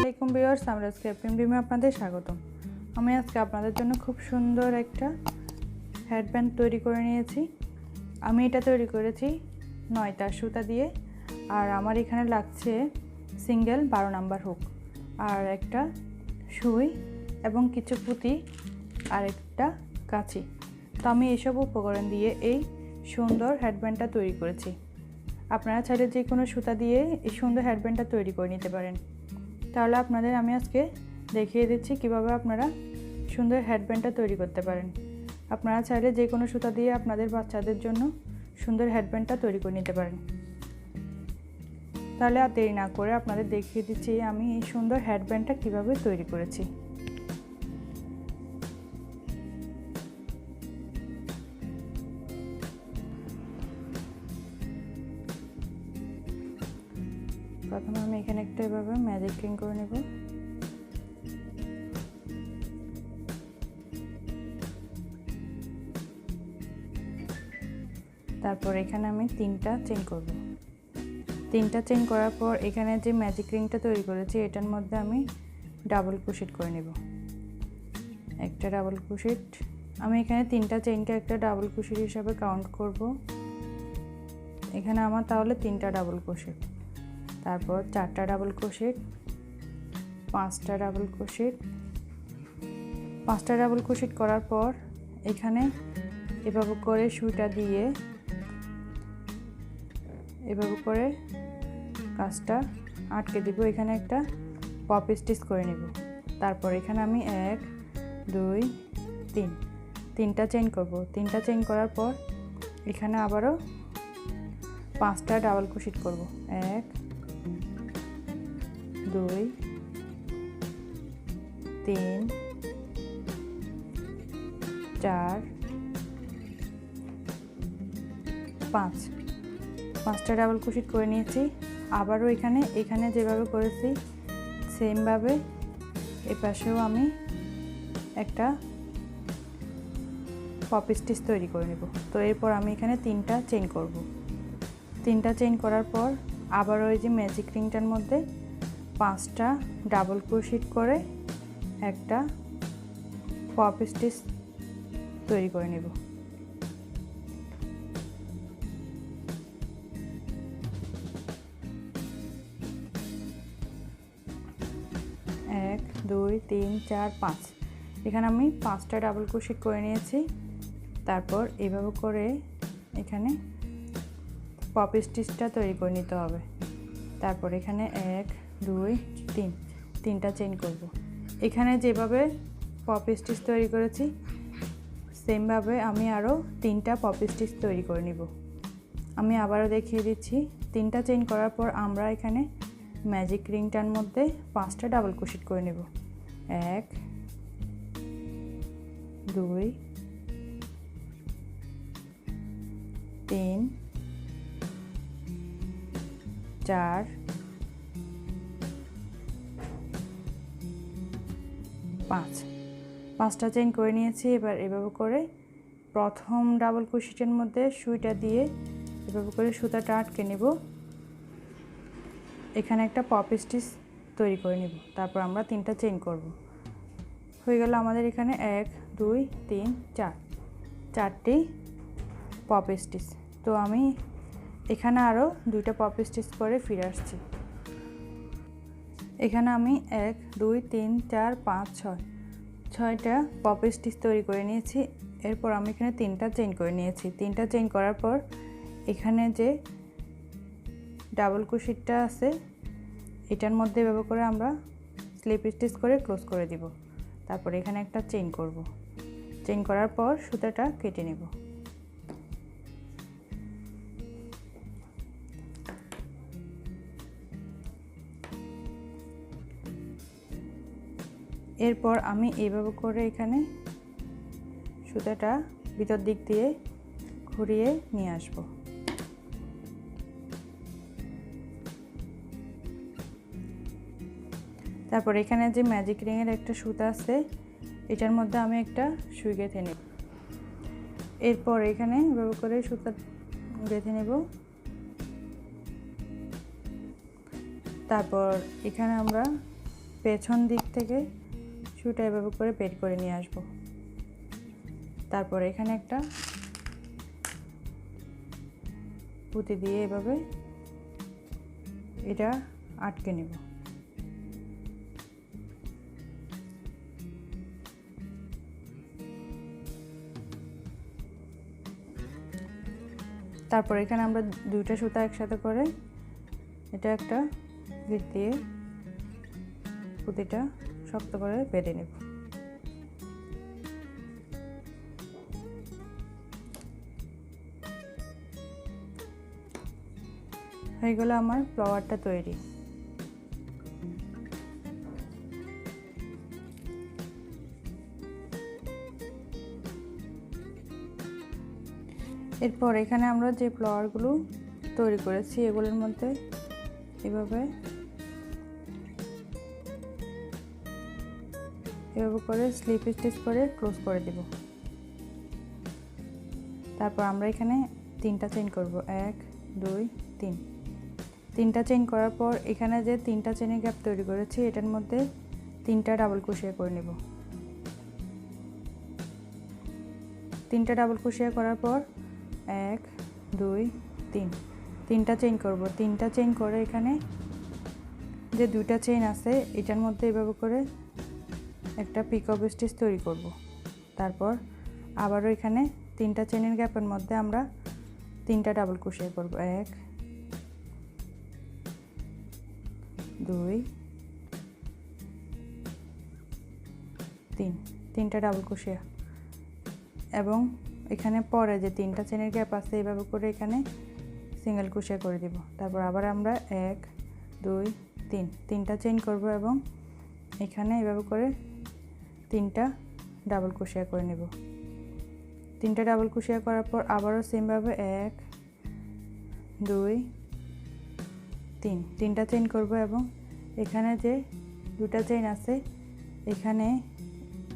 আসসালামাইকুম ভিউয়ার্স, আমরা আজকে প্রিমে আপনাদের স্বাগতম। আমি আজকে আপনাদের জন্য খুব সুন্দর একটা হেডব্যান্ড তৈরি করে নিয়েছি। আমি এটা তৈরি করেছি 9 তার সুতা দিয়ে, আর আমার এখানে লাগছে সিঙ্গেল 12 নাম্বার হুক আর একটা সুই এবং কিছু পুঁতি আর একটা কাঁচি। তো আমি এইসব উপকরণ দিয়ে এই সুন্দর হেডব্যান্ডটা তৈরি করেছি। আপনারা চাইলে যে কোনো সুতা দিয়ে এই সুন্দর হেডব্যান্ডটা তৈরি করে নিতে পারেন। তাহলে আপনাদের আমি আজকে দেখিয়ে দিচ্ছি কিভাবে আপনারা সুন্দর হেডব্যান্ডটা তৈরি করতে পারেন। আপনারা চাইলে যে কোনো সুতা দিয়ে আপনাদের বাচ্চাদের জন্য সুন্দর হেডব্যান্ডটা তৈরি করে নিতে পারেন। তাহলে আর দেরি না করে আপনাদের দেখিয়ে দিচ্ছি আমি এই সুন্দর হেডব্যান্ডটা কিভাবে তৈরি করেছি। প্রথমে আমি এখানে একটা এভাবে ম্যাজিক রিং করে নেব। তারপর এখানে আমি 3টা চেইন করব। 3টা চেইন করার পর এখানে যে ম্যাজিক রিংটা তৈরি করেছি এটার মধ্যে আমি ডাবল ক্রোশেট করে নেব। একটা ডাবল ক্রোশেট, আমি এখানে 3টা চেইনকে একটা ডাবল ক্রোশেট হিসাবে কাউন্ট করব। এখানে আমার তাহলে 3টা ডাবল ক্রোশেট, তারপর 4টা ডাবল ক্রোশেট, 5টা ডাবল ক্রোশেট। 5টা ডাবল ক্রোশেট করার পর এখানে এভাবে করে সুইটা দিয়ে এভাবে করে কাজটা আটকে দিব। এখানে একটা পপ স্টিচ করে নেব। তারপর এখানে আমি 1 2 3 3টা চেইন করব। 3টা চেইন করার পর এখানে আবারও 5টা ডাবল ক্রোশেট করব। 1 2 3 4 5 5টা ডাবল ক্রোশেট করে নিয়েছি। আবারও এখানে যেভাবে করেছি সেমভাবে এই পাশেও আমি একটা পপ স্টিচ তৈরি করে নেব। তো এরপর আমি এখানে 3টা চেইন করব। 3টা চেইন করার পর আবারও এই যে ম্যাজিক রিংটার মধ্যে 5টা ডাবল ক্রোশেট করে একটা পপ স্টিচ তৈরি করে নেব। 1 2 3 4 5 এখানে আমি 5টা ডাবল ক্রোশেট করে নিয়েছি। তারপর এভাবে করে এখানে পপ স্টিচটা তৈরি করে নিতে হবে। তারপর এখানে 1 2 3 3টা চেইন করব। এখানে যেভাবে পপ স্টিচ তৈরি করেছি সেমভাবে আমি আরও 3টা পপ স্টিচ তৈরি করে নিব। আমি আবারও দেখিয়ে দিচ্ছি। 3টা চেইন করার পর আমরা এখানে ম্যাজিক রিংটার মধ্যে 5টা ডাবল ক্রোশেট করে নেব। 1 2 3 4 5 5টা চেইন করে নিয়েছি। এবার এভাবে করে প্রথম ডাবল ক্রোশেটের মধ্যে সুইটা দিয়ে এভাবে করে সুতাটা আটকে নেব। এখানে একটা পপ স্টিচ তৈরি করে নেব। তারপর আমরা 3টা চেইন করব। হয়ে গেল আমাদের এখানে 1 2 3 4 4টি পপ স্টিচ। তো আমি এখানে আরও 2টা পপ স্টিচ করে ফিরে আসছি। এখানে আমি 1 2 3 4 5 6 6টা পপ স্টিচ তৈরি করে নিয়েছি। এরপর আমি এখানে 3টা চেইন করে নিয়েছি। 3টা চেইন করার পর এখানে যে ডাবল ক্রোশেটটা আছে এটার মধ্যে ব্যবহার করে আমরা স্লিপ স্টিচ করে ক্লোজ করে দিব। তারপর এখানে একটা চেইন করব। চেইন করার পর সুতাটা কেটে নেব। এরপর আমি এইভাবে করে এখানে সুতাটা ভিতর দিক দিয়ে ঘুরিয়ে নিয়ে আসব। তারপর এখানে যে ম্যাজিক রিংয়ের একটা সুতা আছে এটার মধ্যে আমি একটা সুই গেঁথে নেব। এরপর এখানে এভাবে করে সুতা গেঁথে নেব। তারপর এখানে আমরা পেছন দিক থেকে সুতা এভাবে করে বের করে নিয়ে আসব। তারপর এখানে একটা পুঁতি দিয়ে এভাবে এটা আটকে নেব। তারপর এখানে আমরা দুইটা সুতা একসাথে করে এটা একটা গিট দিয়ে পুঁতিটা শক্ত করে বেঁধে নেব। হয়ে গেল আমার ফ্লাওয়ারটা তৈরি। এরপর এখানে আমরা যে ফ্লাওয়ারগুলো তৈরি করেছি এগুলোর মধ্যে এভাবে করে স্লিপ স্টিচ করে ক্লোজ করে দেব। তারপর আমরা এখানে 3টা চেইন করব, 1 2 3। 3টা চেইন করার পর এখানে যে 3টা চেইনের গ্যাপ তৈরি করেছি এটার মধ্যে 3টা ডাবল ক্রোশে করে নেব। 3টা ডাবল ক্রোশে করার পর 1 2 3 3টা চেইন করব। 3টা চেইন করে এখানে যে 2টা চেইন আছে এটার মধ্যে এভাবে করে একটা পিকক স্টিচ তৈরি করব। তারপর আবারও এখানে 3টা চেইনের গ্যাপের মধ্যে আমরা 3টা ডাবল ক্রোশে করব, 1 2 3 3টা ডাবল ক্রোশে এবং এখানে পরে যে 3টা চেইনের গ্যাপ আছে এভাবে করে এখানে সিঙ্গেল ক্রোশে করে দিব। তারপর আবার আমরা 1 2 3 3টা চেইন করব এবং এখানে এভাবে করে 3টা ডাবল ক্রোশে করে নেব। 3টা ডাবল ক্রোশে করার পর আবারও সেম ভাবে 1 2 3 3টা চেইন করব এবং এখানে যে 2টা চেইন আছে এখানে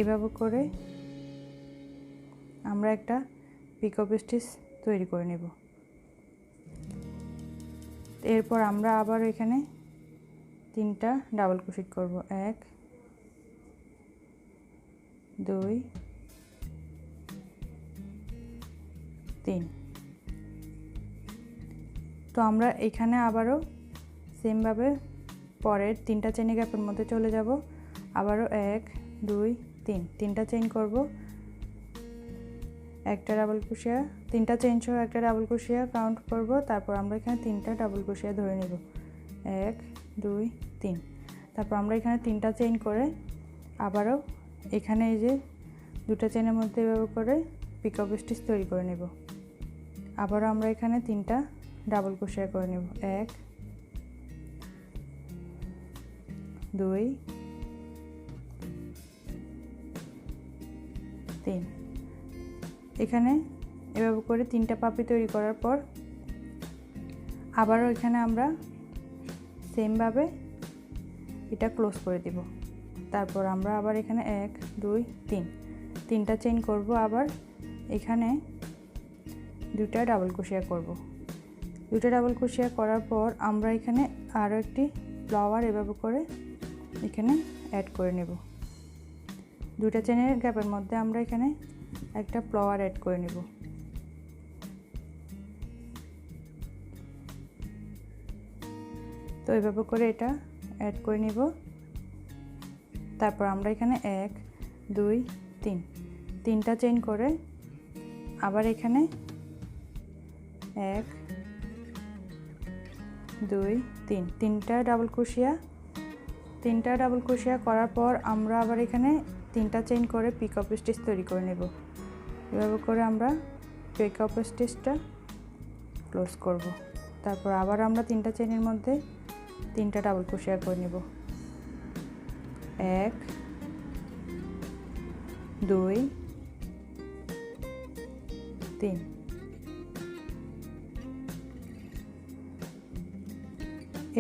এভাবে করে আমরা একটা পিকক স্টিচ তৈরি করে নেব। এরপর আমরা আবার এখানে 3টা ডাবল ক্রোশেট করব, 1 2 3। তো আমরা এখানে আবারও সেম ভাবে পরের 3টা চেইন গ্যাপের মধ্যে চলে যাব। আবারও 1 2 3 3টা চেইন করব, একটা ডাবল ক্রোশে, 3টা চেইন সহ একটা ডাবল ক্রোশে কাউন্ট করব। তারপর আমরা এখানে 3টা ডাবল ক্রোশে ধরে নেব, 1 2 3। তারপর আমরা এখানে 3টা চেইন করে আবারও এখানে এই যে 2টা চেইনের মধ্যে এভাবে করে পিকক স্টিচ তৈরি করে নেব। আবারও আমরা এখানে 3টা ডাবল ক্রোশে করে নেব, 1 2 3। এখানে এভাবে করে 3টা পাপড়ি তৈরি করার পর আবারও এখানে আমরা সেম ভাবে এটা ক্লোজ করে দিব। তারপর আমরা আবার এখানে 1 2 3 3টা চেইন করব। আবার এখানে 2টা ডাবল ক্রোশে করব। 2টা ডাবল ক্রোশে করার পর আমরা এখানে আরও একটি ফ্লাওয়ার এভাবে করে এখানে অ্যাড করে নেব। 2টা চেইনের গ্যাপের মধ্যে আমরা এখানে একটা ফ্লাওয়ার অ্যাড করে নেব। তো এভাবে করে এটা অ্যাড করে নেব। তারপর আমরা এখানে 1 2 3 3টা চেইন করে আবার এখানে 1 2 3 3টা ডাবল ক্রোশিয়া করার পর আমরা আবার এখানে 3টা চেইন করে পিকক স্টিচ তৈরি করে নেব। এভাবে করে আমরা পিকক স্টিচটা ক্লোজ করব। তারপর আবার আমরা 3টা চেইনের মধ্যে 3টা ডাবল ক্রোশিয়া করে নেব, 1 2 3।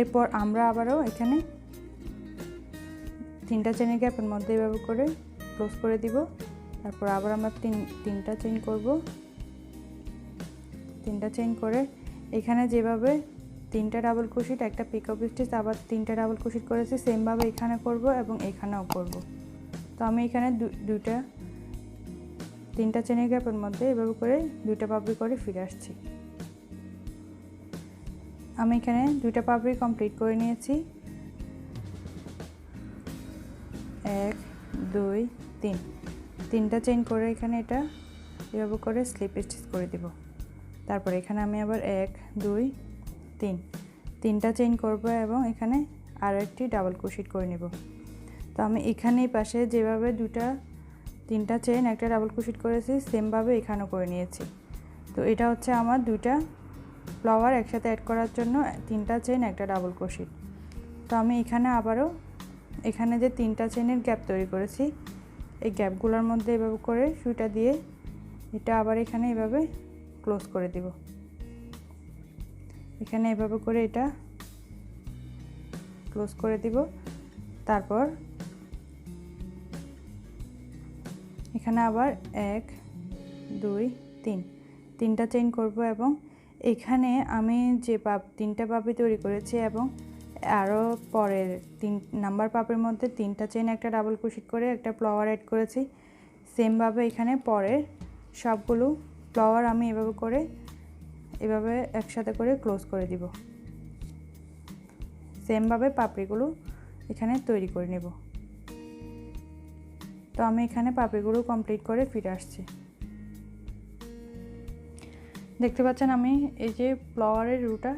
এরপর আমরা আবারও এখানে 3টা চেইনের গ্যাপের মধ্যে এভাবে করে ক্লোজ করে দিব। তারপর আবার আমরা 3টা চেইন করব। 3টা চেইন করে এখানে যেভাবে তিনটা ডাবল ক্রোশেট, একটা পিকআপ স্টিচ, আবার তিনটা ডাবল ক্রোশেট করেছি। সেম ভাবে এখানে করব এবং এখানেও করব। তো আমি এখানে তিনটা চেনের গ্যাপের মধ্যে এভাবে করে দুইটা পাপড়ি করে ফিরে আসছি। আমি এখানে দুইটা পাপড়ি কমপ্লিট করে নিয়েছি। 1 2 3 তিনটা চেইন করে এখানে এটা এভাবে করে স্লিপ স্টিচ করে দেব। তারপর এখানে আমি আবার 1 2 3 তিনটা চেইন করব এবং এখানে আরো একটি ডাবল ক্রোশেট করে নেব। তো আমি এখানে পাশে যেভাবে তিনটা চেইন একটা ডাবল ক্রোশেট করেছি সেম ভাবে এখানেও করে নিয়েছি। তো এটা হচ্ছে আমার দুইটা ফ্লাওয়ার একসাথে অ্যাড করার জন্য তিনটা চেইন একটা ডাবল ক্রোশেট। তো আমি এখানে আবারও এখানে যে তিনটা চেইনের গ্যাপ তৈরি করেছি এই গ্যাপগুলোর মধ্যে এভাবে করে সুইটা দিয়ে এটা আবার এখানে এভাবে ক্লোজ করে দেব। এখানে এভাবে করে এটা ক্লোজ করে দিব। তারপর এখানে আবার 1 2 3 তিনটা চেইন করব এবং এখানে আমি যে তিনটা পাপড়ি তৈরি করেছি এবং আরো পরের 3 নাম্বার পাপড়ির মধ্যে তিনটা চেইন একটা ডাবল ক্রোশেট করে একটা ফ্লাওয়ার অ্যাড করেছি। সেম ভাবে এখানে পরের সবগুলো ফ্লাওয়ার আমি এভাবে একসাথে করে ক্লোজ করে দিব। সেম ভাবে পাপড়িগুলো এখানে তৈরি করে নেব। তো আমি এখানে পাপড়িগুলো কমপ্লিট করে ফিরে আসছি। দেখতে পাচ্ছেন আমি এই যে ফ্লাওয়ারের রুটা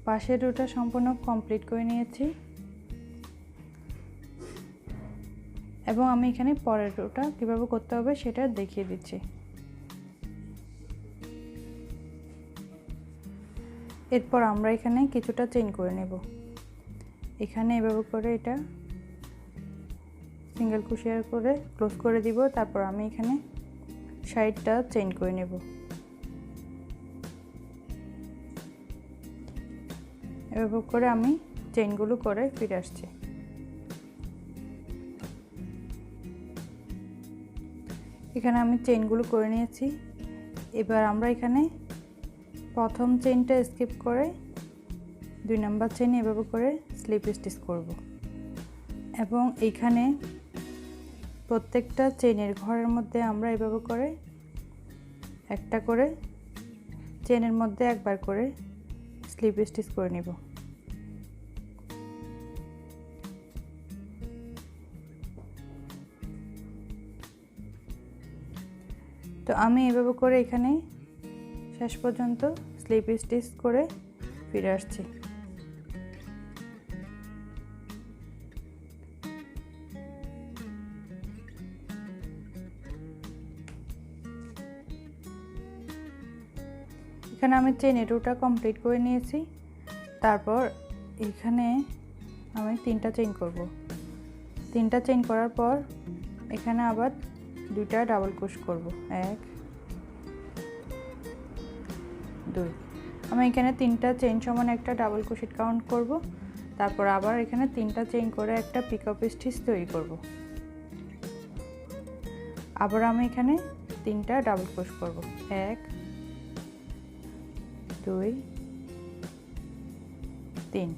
পাশের রুটা সম্পূর্ণ কমপ্লিট করে নিয়েছি এবং আমি এখানে পরের রুটা কিভাবে করতে হবে সেটা দেখিয়ে দিচ্ছি। এরপর আমরা এখানে কিছুটা চেইন করে নেব। এখানে এভাবে করে এটা সিঙ্গেল ক্রোশেট করে ক্লোজ করে দিব। তারপর আমি এখানে সাইডটা চেইন করে নেব। এভাবে করে আমি চেইনগুলো করে ফিরে আসছি। এখানে আমি চেইনগুলো করে নিয়েছি। এবার আমরা এখানে প্রথম চেইনটা স্কিপ করে 2 নাম্বার চেইন এভাবে করে স্লিপ স্টিচ করব এবং এখানে প্রত্যেকটা চেইনের ঘরের মধ্যে আমরা এভাবে করে একটা করে চেইনের মধ্যে একবার করে স্লিপ স্টিচ করে নেব। তো আমি এভাবে করে এখানে শেষ পর্যন্ত স্লিপ স্টিচ করে ফিরে আসছি। এখানে আমি চেইনের রুটা কমপ্লিট করে নিয়েছি। তারপর এখানে আমি তিনটা চেইন করব। তিনটা চেইন করার পর এখানে আবার দুইটা ডাবল ক্রোশ করব। 1 2 আমি এখানে তিনটা চেইন সমান একটা ডাবল ক্রোশেট কাউন্ট করব। তারপর আবার এখানে তিনটা চেইন করে একটা পিকআপ স্টিচ তৈরি করব। আবার আমি এখানে তিনটা ডাবল ক্রোশ করব। 1 2 3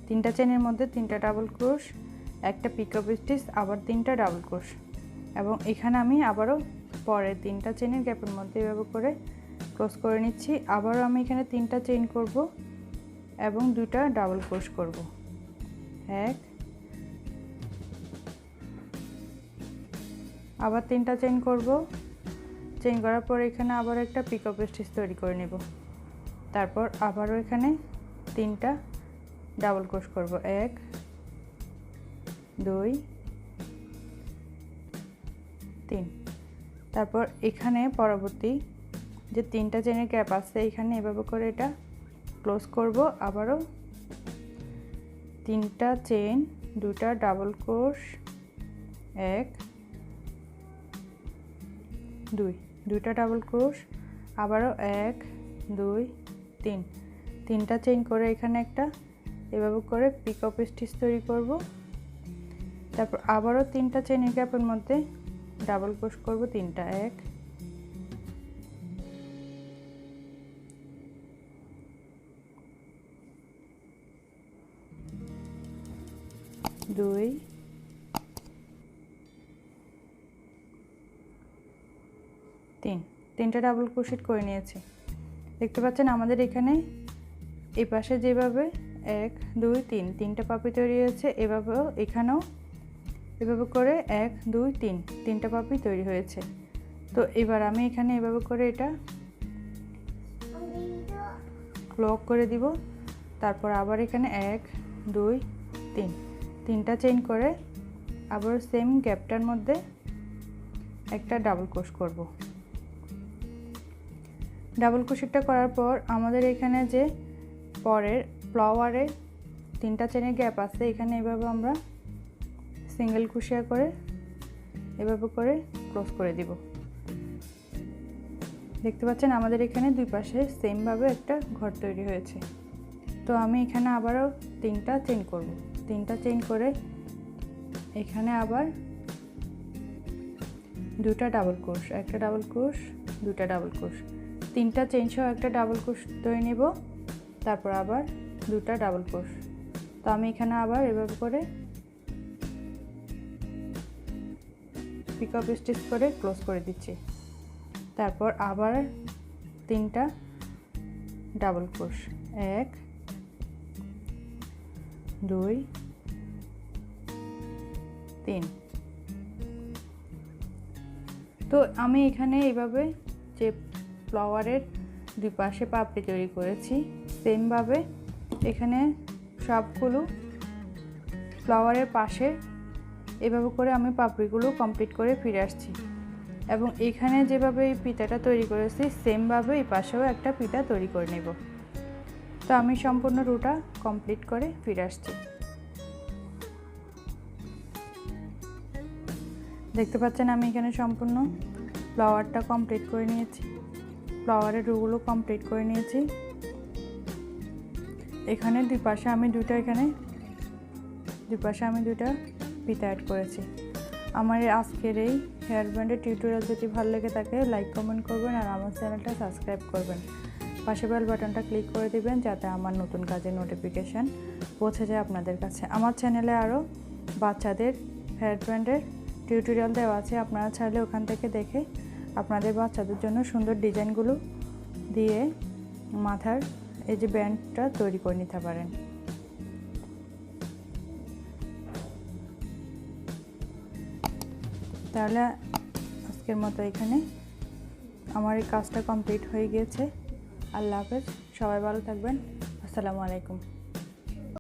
তিনটা চেইনের মধ্যে তিনটা ডাবল ক্রোশ, একটা পিকআপ স্টিচ, আবার তিনটা ডাবল ক্রোশ এবং এখানে আমি আবারও পরে তিনটা চেইনের গ্যাপের মধ্যে এভাবে করে ক্রস করে নিচ্ছি। আবারও আমি এখানে তিনটা চেইন করব এবং দুইটা ডাবল ক্রোশ করব। 1 আবার তিনটা চেইন করব। চেইন করার পর এখানে আবার একটা পিকআপ স্টিচ তৈরি করে নেব। তারপর আবারও এখানে তিনটা ডাবল ক্রোশ করব। 1 2 3 তারপর এখানে পরবর্তী যে তিনটা চেইনের গ্যাপ আছে এখানে এভাবে করে এটা ক্লোজ করব। আবারও তিনটা চেইন, দুটা ডাবল ক্রোশ, 1 2 দুইটা ডাবল ক্রোশ, আবারও 1 2 3 তিনটা চেইন করে এখানে একটা এভাবে করে পিকআপ স্টিচ তৈরি করব। তারপর আবারও তিনটা চেইনের গ্যাপের মধ্যে ডাবল ক্রোশ করব তিনটা। 1 2 2 3 তিনটা ডাবল ক্রোশেট করে নিয়েছি। দেখতে পাচ্ছেন আমাদের এখানে এই পাশে যেভাবে 1 2 3 তিনটা পাপড়ি তৈরি হয়েছে, এভাবেও এখানেও এভাবে করে 1 2 3 তিনটা পাপড়ি তৈরি হয়েছে। তো এবার আমি এখানে এভাবে করে এটা লক করে দিব। তারপর আবার এখানে 1 2 3 তিনটা চেইন করে আবার সেম গ্যাপটার মধ্যে একটা ডাবল ক্রোশ করব। ডাবল ক্রোশেটটা করার পর আমাদের এখানে যে পরের ফ্লাওয়ারে তিনটা চেনের গ্যাপ আছে, এখানে এভাবে আমরা সিঙ্গেল ক্রোশে করে এভাবে করে ক্রস করে দিব। দেখতে পাচ্ছেন আমাদের এখানে দুই পাশে সেম ভাবে একটা ঘর তৈরি হয়েছে। তো আমি এখানে আবারও তিনটা চেইন করব। তিনটা চেইন করে এখানে আবার দুটো ডাবল ক্রোশ, একটা ডাবল ক্রোশ, দুটো ডাবল ক্রোশ, তিনটা চেইন সহ একটা ডাবল ক্রোশ ধরে নেব। তারপর আবার দুটো ডাবল ক্রোশ। তো আমি এখানে আবার এভাবে করে পিক আপ স্টিচ করে ক্লোজ করে দিচ্ছি। তারপর আবার তিনটা ডাবল ক্রোশ, 1 2 3। তো আমি এখানে এইভাবে যে ফ্লাওয়ারের দুই পাশে পাপড়ি তৈরি করেছি, সেমভাবে এখানে সবগুলো ফ্লাওয়ারের পাশে এভাবে করে আমি পাপড়িগুলো কমপ্লিট করে ফিরে আসছি। এবং এখানে যেভাবে এই ফিতাটা তৈরি করেছি সেমভাবে এই পাশেও একটা ফিতা তৈরি করে নেব। তো আমি সম্পূর্ণ রুটা কমপ্লিট করে ফিরে আসছি। দেখতে পাচ্ছেন আমি এখানে সম্পূর্ণ ফ্লাওয়ারটা কমপ্লিট করে নিয়েছি, ফ্লাওয়ারের রুগুলো কমপ্লিট করে নিয়েছি। এখানে দুই পাশে আমি দুইটা ফিতা অ্যাড করেছি। আমার আজকের এই হেয়ার ব্যান্ডের টিউটোরিয়াল যদি ভালো লেগে থাকে লাইক কমেন্ট করবেন আর আমার চ্যানেলটা সাবস্ক্রাইব করবেন। পাশে বেল বাটনটা ক্লিক করে দিবেন যাতে আমার নতুন কাজের নোটিফিকেশান পৌঁছে যায় আপনাদের কাছে। আমার চ্যানেলে আরও বাচ্চাদের হেয়ার ব্যান্ডের টিউটোরিয়াল দেওয়া আছে, আপনারা চাইলে ওখান থেকে দেখে আপনাদের বাচ্চাদের জন্য সুন্দর ডিজাইনগুলো দিয়ে মাথার এই যে ব্যান্ডটা তৈরি করে নিতে পারেন। তাহলে আজকের মতো এখানে আমার এই কাজটা কমপ্লিট হয়ে গিয়েছে। আল্লাহ হাফেজ, সবাই ভালো থাকবেন। আসসালামু আলাইকুম।